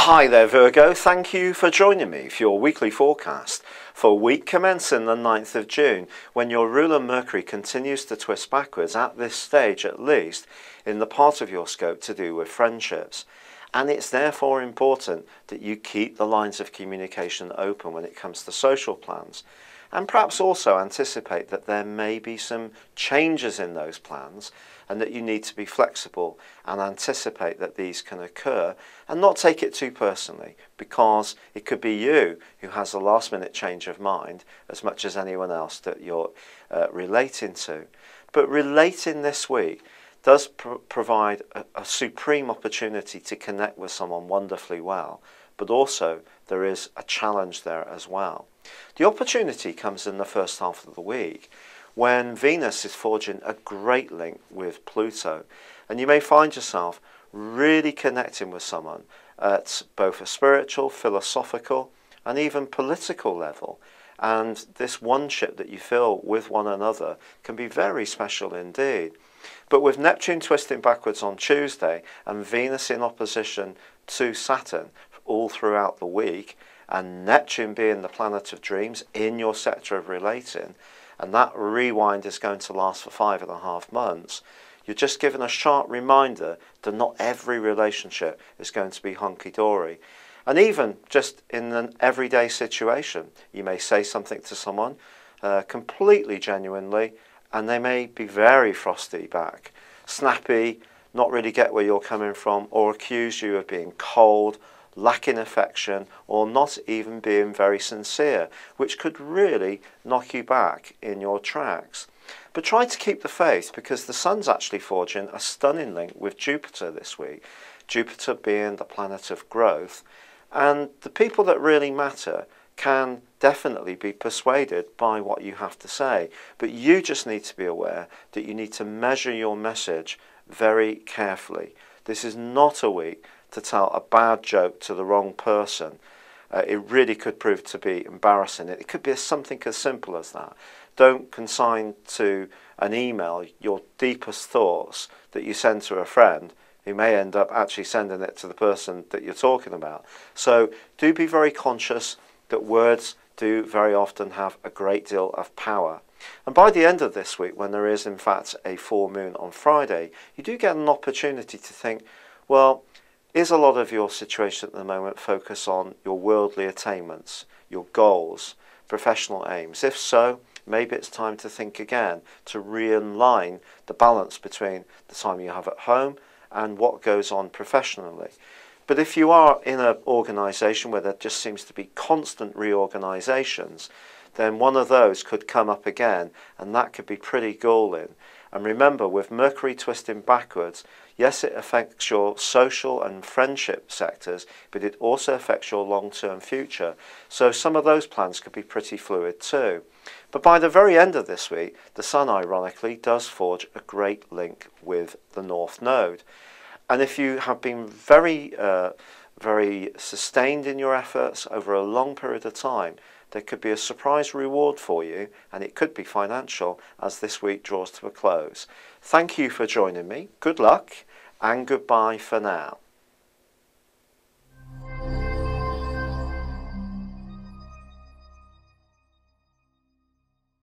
Hi there Virgo, thank you for joining me for your weekly forecast for week commencing the 9th of June, when your ruler Mercury continues to twist backwards, at this stage at least, in the part of your scope to do with friendships. And it's therefore important that you keep the lines of communication open when it comes to social plans, and perhaps also anticipate that there may be some changes in those plans and that you need to be flexible and anticipate that these can occur and not take it too personally, because it could be you who has a last minute change of mind as much as anyone else that you're relating to. But relating this week does provide a supreme opportunity to connect with someone wonderfully well, but also there is a challenge there as well. The opportunity comes in the first half of the week when Venus is forging a great link with Pluto, and you may find yourself really connecting with someone at both a spiritual, philosophical and even political level, and this one-ship that you feel with one another can be very special indeed. But with Neptune twisting backwards on Tuesday and Venus in opposition to Saturn all throughout the week, and Neptune being the planet of dreams in your sector of relating, and that rewind is going to last for 5.5 months, you're just given a sharp reminder that not every relationship is going to be hunky-dory. And even just in an everyday situation, you may say something to someone completely genuinely, and they may be very frosty back, snappy, not really get where you're coming from, or accuse you of being cold, lacking affection, or not even being very sincere, which could really knock you back in your tracks. But try to keep the faith, because the Sun's actually forging a stunning link with Jupiter this week, Jupiter being the planet of growth, and the people that really matter can definitely be persuaded by what you have to say, but you just need to be aware that you need to measure your message very carefully. This is not a week to tell a bad joke to the wrong person. It really could prove to be embarrassing. It could be something as simple as that. Don't consign to an email your deepest thoughts that you send to a friend, who may end up actually sending it to the person that you're talking about. So do be very conscious that words do very often have a great deal of power. And by the end of this week, when there is in fact a full moon on Friday, you do get an opportunity to think, well, is a lot of your situation at the moment focus on your worldly attainments, your goals, professional aims? If so, maybe it's time to think again, to realign the balance between the time you have at home and what goes on professionally. But if you are in an organisation where there just seems to be constant reorganisations, then one of those could come up again, and that could be pretty galling. And remember, with Mercury twisting backwards, yes, it affects your social and friendship sectors, but it also affects your long-term future. So some of those plans could be pretty fluid too. But by the very end of this week, the Sun, ironically, does forge a great link with the North Node. And if you have been very sustained in your efforts over a long period of time, there could be a surprise reward for you, and it could be financial as this week draws to a close. Thank you for joining me. Good luck and goodbye for now.